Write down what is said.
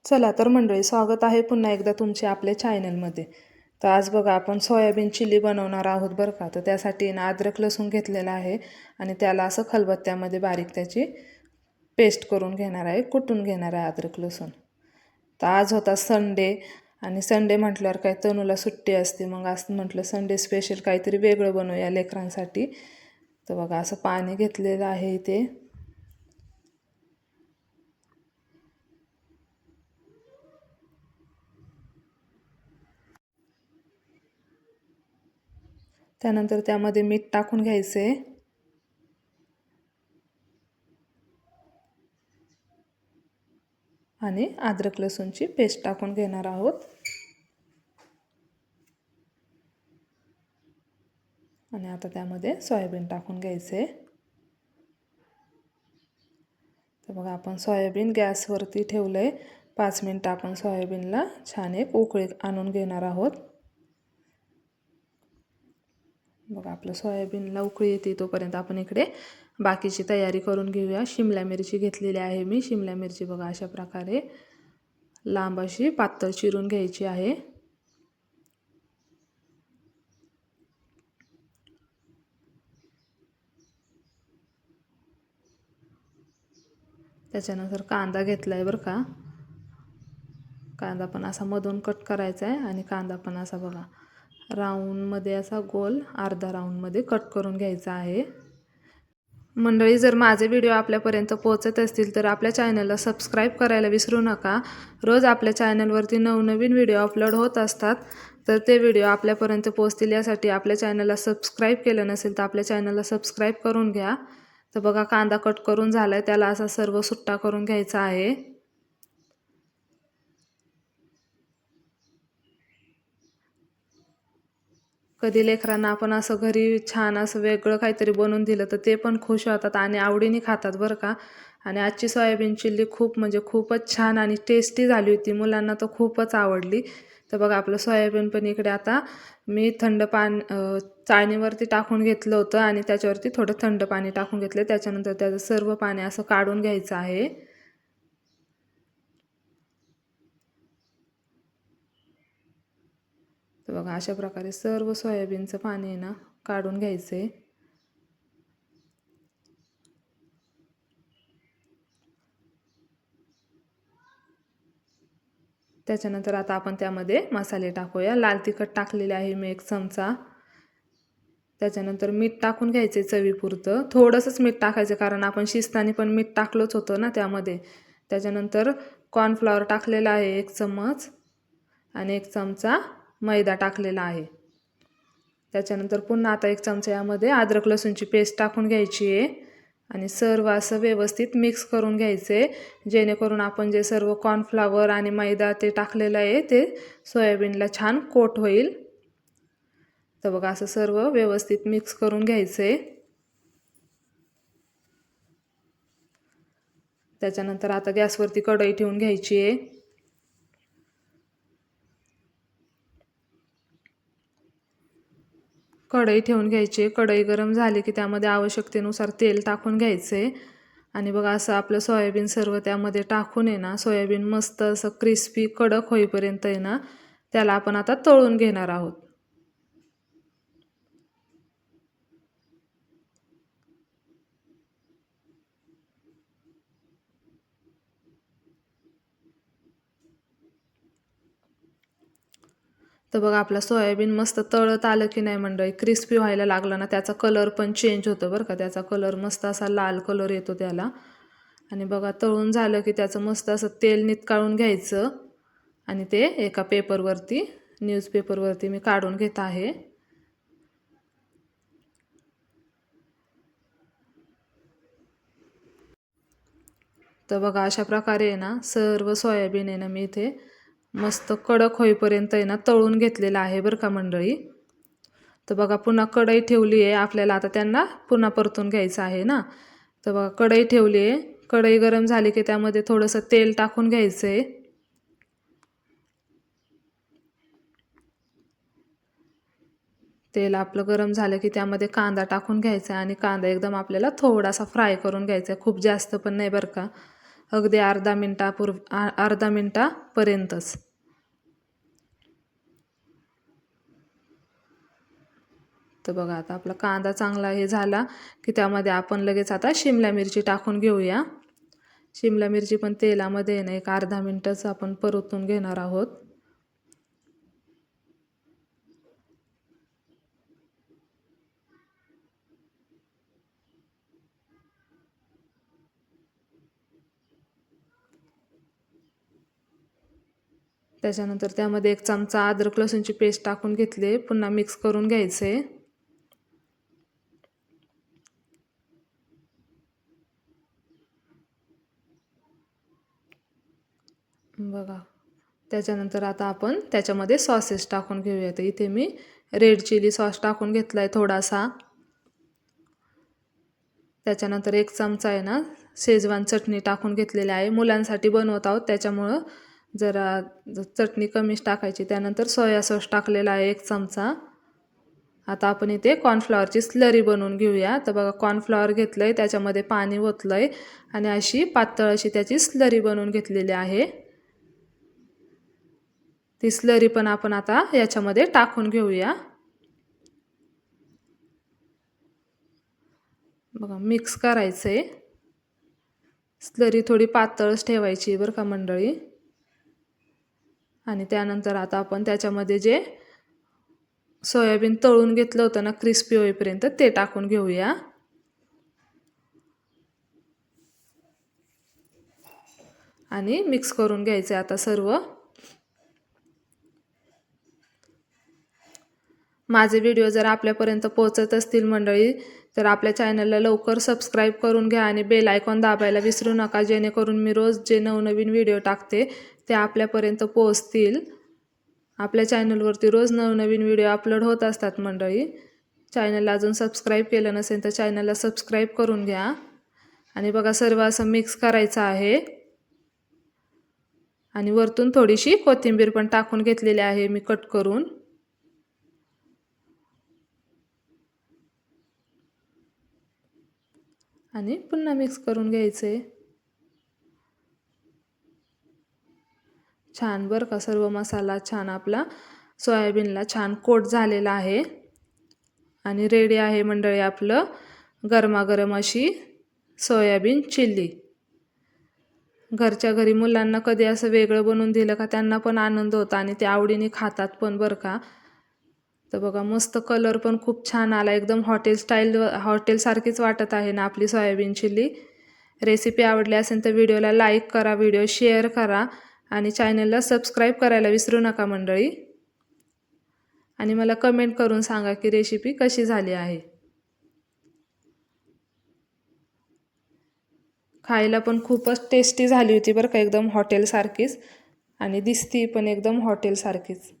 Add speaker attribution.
Speaker 1: चला तर मंडळी, स्वागत आहे पुन्हा एकदा तुमचे आपल्या चॅनलमध्ये. तर आज बघा आपण सोयाबीन चिली बनवणार आहोत बरं का. तर त्यासाठी ना अद्रक लसूण घेतलेला आहे आणि त्याला असं खलबत्त्यामध्ये बारीक त्याची पेस्ट करून घेणार आहे, कुटून घेणार आहे अद्रक लसूण. तर आज होता संडे आणि संडे म्हटल्यावर काय तनूला सुट्टी असते, मग आज म्हटलं संडे स्पेशल काहीतरी वेगळं बनवूया लेकरांसाठी. तर बघा असं पाणी घेतलेलं आहे इथे. त्यानंतर त्यामध्ये मीठ टाकून घ्यायचं आहे आणि अद्रक लसूणची पेस्ट टाकून घेणार आहोत आणि आता त्यामध्ये सोयाबीन टाकून घ्यायचे. तर बघा आपण सोयाबीन गॅसवरती ठेवलं आहे. 5 मिनिटं आपण सोयाबीनला छान एक उकळी आणून घेणार आहोत. बघा आपलं सोयाबीनला उकळी येते तोपर्यंत आपण इकडे बाकीची तयारी करून घेऊया. शिमला मिरची घेतलेली आहे मी. शिमला मिरची बघा अशा प्रकारे लांब अशी पातळ चिरून घ्यायची आहे. त्याच्यानंतर कांदा घेतला आहे बरं का. कांदा पण असा मधून कट करायचा आहे आणि कांदा पण असा बघा राऊंडमध्ये असा गोल अर्धा राऊंडमध्ये कट करून घ्यायचा आहे. मंडळी, जर माझे व्हिडिओ आपल्यापर्यंत पोहोचत असतील तर आपल्या चॅनलला सबस्क्राईब करायला विसरू नका. रोज आपल्या चॅनलवरती नवनवीन व्हिडिओ अपलोड होत असतात, तर ते व्हिडिओ आपल्यापर्यंत पोहोचतील यासाठी आपल्या चॅनलला सबस्क्राईब केलं नसेल तर आपल्या चॅनलला सबस्क्राईब करून घ्या. तर बघा कांदा कट करून झाला आहे, त्याला असा सर्व सुट्टा करून घ्यायचा आहे. कधी लेकरांना आपण असं घरी छान असं वेगळं काहीतरी बनवून दिलं तर ते पण खुश होतात आणि आवडीने खातात बरं का. आणि आजची सोयाबीन चिल्ली खूप म्हणजे खूपच छान आणि टेस्टी झाली होती. मुलांना तर खूपच आवडली. तर बघा आपलं सोयाबीन पण इकडे आता मी थंड चाळणीवरती टाकून घेतलं होतं आणि त्याच्यावरती थोडं थंड पाणी टाकून घेतलं. त्याच्यानंतर त्याचं सर्व पाणी असं काढून घ्यायचं आहे. तर बघा अशा प्रकारे सर्व सोयाबीनचं पाणी आहे ना काढून घ्यायचं आहे. त्याच्यानंतर आता आपण त्यामध्ये मसाले टाकूया. लाल तिखट टाकलेले आहे मी 1 चमचा. त्याच्यानंतर मीठ टाकून घ्यायचे चवीपुरतं. थोडंसंच मीठ टाकायचं कारण आपण शिजताना पण मीठ टाकलंच होतं ना त्यामध्ये. त्याच्यानंतर कॉर्नफ्लॉवर टाकलेला आहे 1 चम्मच आणि 1 चमचा मैदा टाकलेला आहे. त्याच्यानंतर पुन्हा आता 1 चमचा यामध्ये अद्रक लसूणची पेस्ट टाकून घ्यायची आहे आणि सर्व असं व्यवस्थित मिक्स करून घ्यायचे, जेणेकरून आपण जे सर्व कॉर्नफ्लॉवर आणि मैदा ते टाकलेलं आहे ते सोयाबीनला छान कोट होईल. तर बघा असं सर्व व्यवस्थित मिक्स करून घ्यायचे. त्याच्यानंतर आता गॅसवरती कढई ठेवून घ्यायची आहे. कढई ठेवून घ्यायची. कढई गरम झाली की त्यामध्ये आवश्यकतेनुसार तेल टाकून घ्यायचे आणि बघा असं आपलं सोयाबीन सर्व त्यामध्ये टाकून आहे ना, सोयाबीन मस्त असं क्रिस्पी कडक होईपर्यंत आहे ना त्याला आपण आता तळून घेणार आहोत. तर बघा आपला सोयाबीन मस्त तळत आलं की नाही मंडळी, क्रिस्पी व्हायला लागला ना त्याचा कलर पण चेंज होतो बरं का. त्याचा कलर मस्त असा लाल कलर येतो त्याला. आणि बघा तळून झालं की त्याचं मस्त असं तेल नितकाळून घ्यायचं आणि ते एका पेपरवरती न्यूजपेपरवरती मी काढून घेत आहे. तर बघा अशा प्रकारे आहे ना सर्व सोयाबीन आहे ना मी इथे मस्त कडक होईपर्यंत आहे ना तळून घेतलेलं आहे बरं का मंडळी. तर बघा पुन्हा कढई ठेवली आहे आपल्याला, आता त्यांना पुन्हा परतून घ्यायचं आहे ना. तर बघा कढई ठेवली आहे. कढई गरम झाली की त्यामध्ये थोडंसं तेल टाकून घ्यायचं आहे. तेल आपलं गरम झालं की त्यामध्ये कांदा टाकून घ्यायचा आणि कांदा एकदम आपल्याला थोडासा फ्राय करून घ्यायचा आहे, खूप जास्त पण नाही बरं का. अगदी अर्धा मिनटापर्यंतच. तर बघा आता आपला कांदा चांगला हे झाला की त्यामध्ये आपण लगेच आता शिमला मिरची टाकून घेऊया. शिमला मिरची पण तेलामध्ये ना एक अर्धा मिनटच आपण परतून घेणार आहोत. त्याच्यानंतर त्यामध्ये 1 चमचा अद्रक लसूणची पेस्ट टाकून घेतली, पुन्हा मिक्स करून घ्यायचे. बघा त्याच्यानंतर आता आपण त्याच्यामध्ये सॉसेस टाकून घेऊया. तर इथे मी रेड चिली सॉस टाकून घेतलाय थोडासा. त्याच्यानंतर 1 चमचा आहे ना शेजवान चटणी टाकून घेतलेली आहे. मुलांसाठी बनवत आहोत त्याच्यामुळं जरा चटणी कमीच टाकायची. त्यानंतर सोया सॉस टाकलेला आहे 1 चमचा. आता आपण इथे कॉर्नफ्लॉवरची स्लरी बनवून घेऊया. तर बघा कॉर्नफ्लॉवर घेतलंय, त्याच्यामध्ये पाणी ओतलंय आणि अशी पातळ अशी त्याची स्लरी बनवून घेतलेली आहे. ती स्लरी पण आपण आता याच्यामध्ये टाकून घेऊया. बघा मिक्स करायचंय. स्लरी थोडी पातळच ठेवायची बरं का मंडळी. आणि त्यानंतर आता आपण त्याच्यामध्ये जे सोयाबीन तळून घेतलं होतं ना क्रिस्पी होईपर्यंत ते टाकून घेऊया. आणि मिक्स करून घ्यायचे आता सर्व. माझे व्हिडिओ जर आपल्यापर्यंत पोहोचत असतील मंडळी तर आपल्या चॅनलला लवकर सबस्क्राईब करून घ्या आणि बेल आयकॉन दाबायला विसरू नका, जेणेकरून मी रोज जे नवनवीन व्हिडिओ टाकते ते आपल्यापर्यंत पोहोचतील. आपल्या चॅनलवरती रोज नवनवीन व्हिडिओ अपलोड होत असतात मंडळी. चॅनलला अजून सबस्क्राईब केलं नसेल तर चॅनलला सबस्क्राईब करून घ्या. आणि बघा सर्व असं मिक्स करायचं आहे. आणि वरतून थोडीशी कोथिंबीर पण टाकून घेतलेली आहे मी कट करून. आणि पुन्हा मिक्स करून घ्यायचे. छान बरं का सर्व मसाला छान आपला सोयाबीनला छान कोट झालेला आहे. आणि रेडी आहे मंडळी आपलं गरमागरम अशी सोयाबीन चिल्ली. घरच्या घरी मुलांना कधी असं वेगळं बनवून दिलं का त्यांना पण आनंद होता आणि ते आवडीने खातात पण बरं का. तर बघा मस्त कलर पण खूप छान आला, एकदम हॉटेलसारखीच वाटत आहे ना आपली सोयाबीन चिल्ली. रेसिपी आवडली असेल तर व्हिडिओला लाईक करा, व्हिडिओ शेअर करा आणि चॅनलला सबस्क्राईब करायला विसरू नका मंडळी. आणि मला कमेंट करून सांगा की रेसिपी कशी झाली आहे. खायला पण खूपच टेस्टी झाली होती बरं का, एकदम हॉटेलसारखीच आणि दिसती पण एकदम हॉटेलसारखीच.